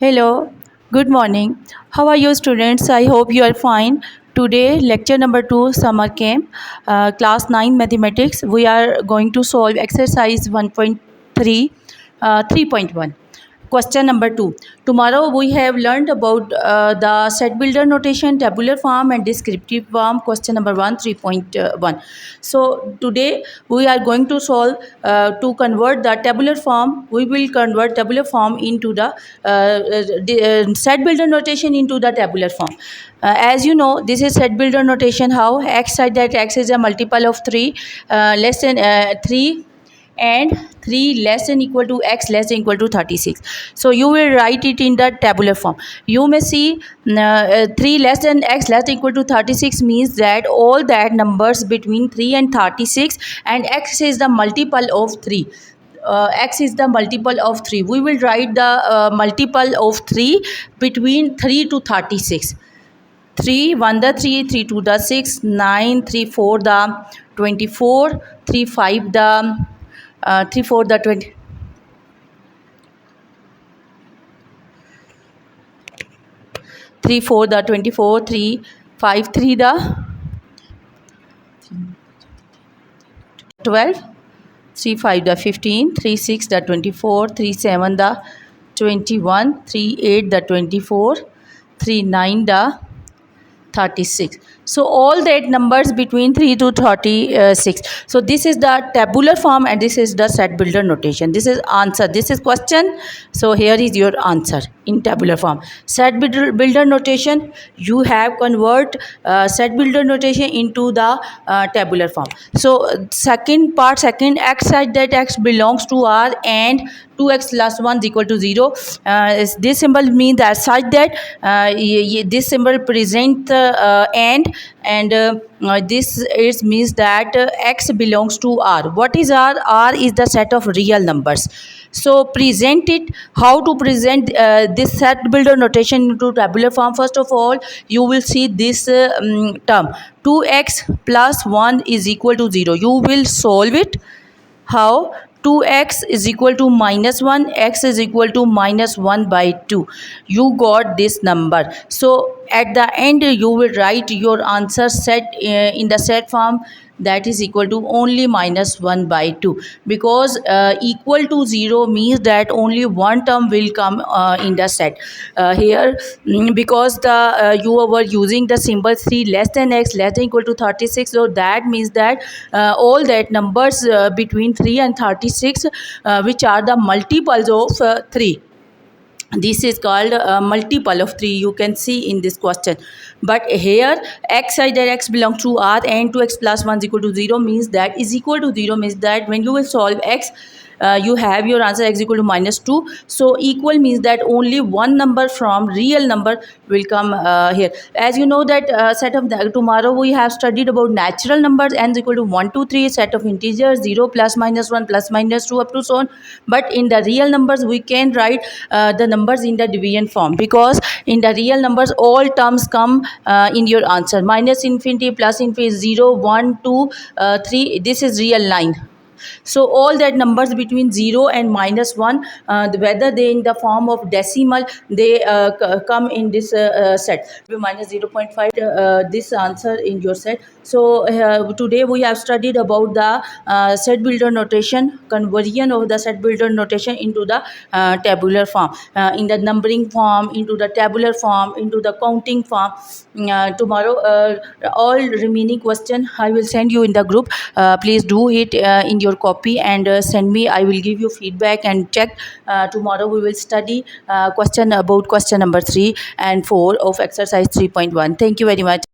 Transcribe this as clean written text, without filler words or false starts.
Hello, good morning. How are you, students? I hope you are fine. Today, lecture number 2, summer camp, class 9 mathematics. We are going to solve exercise 1.3, 3.1. Question number 2. Tomorrow we have learned about the set builder notation, tabular form and descriptive form. Question number 1, 3.1. So today we are going to solve to convert the tabular form. We will convert tabular form into the set builder notation into the tabular form. As you know, this is set builder notation. How x such that x is a multiple of 3 less than 3 and 3 less than equal to x less than equal to 36. So you will write it in the tabular form. You may see 3 less than x less than equal to 36 means that all that numbers between 3 and 36 and x is the multiple of 3. X is the multiple of 3. We will write the multiple of 3 between 3 to 36. 3 1 the 3, 3 2 the 6, 9, 3 4 the 24, 3 5 the 3 4 the 20, 3 4 the 24, 3 5 3 the 12, 3 5 the 15, 3 6 the 24, 3 7 the 21, 3 8 the 24, 3 9 the 36. So all that numbers between 3 to 36. So this is the tabular form and this is the set builder notation. This is answer. This is question. So here is your answer in tabular form. Set builder notation, you have convert set builder notation into the tabular form. So second part, second x such that x belongs to R and 2x plus 1 is equal to 0. This symbol means that such that this symbol present and this is means that x belongs to R. What is R? R is the set of real numbers. So present it. How to present this set builder notation into tabular form? First of all, you will see this term 2x plus 1 is equal to 0. You will solve it. How? 2x is equal to minus 1, x is equal to minus 1 by 2. You got this number. So at the end you will write your answer set in the set form, that is equal to only minus 1 by 2, because equal to 0 means that only one term will come in the set here, because you were using the symbol 3 less than x less than equal to 36. So that means that all that numbers between 3 and 36 which are the multiples of 3, this is called a multiple of 3. You can see in this question. But here x such that x belongs to R and 2x plus 1 is equal to 0 means that is equal to 0 means that when you will solve x, you have your answer x equal to minus 2. So equal means that only one number from real number will come here. As you know that set of tomorrow we have studied about natural numbers n is equal to 1 2 3, set of integers 0 plus minus 1 plus minus 2 up to so on. But in the real numbers we can write the numbers in the division form, because in the real numbers all terms come in your answer. Minus infinity plus infinity 0 1 2 3, this is real line. So all that numbers between 0 and minus 1, whether they in the form of decimal, they come in this set. Minus 0.5, this answer in your set. So today we have studied about the set builder notation, conversion of the set builder notation into the tabular form, in the numbering form, into the tabular form, into the counting form. Tomorrow all remaining question I will send you in the group. Please do it in your copy and send me. I will give you feedback and check. Tomorrow we will study question number 3 and 4 of exercise 3.1. Thank you very much.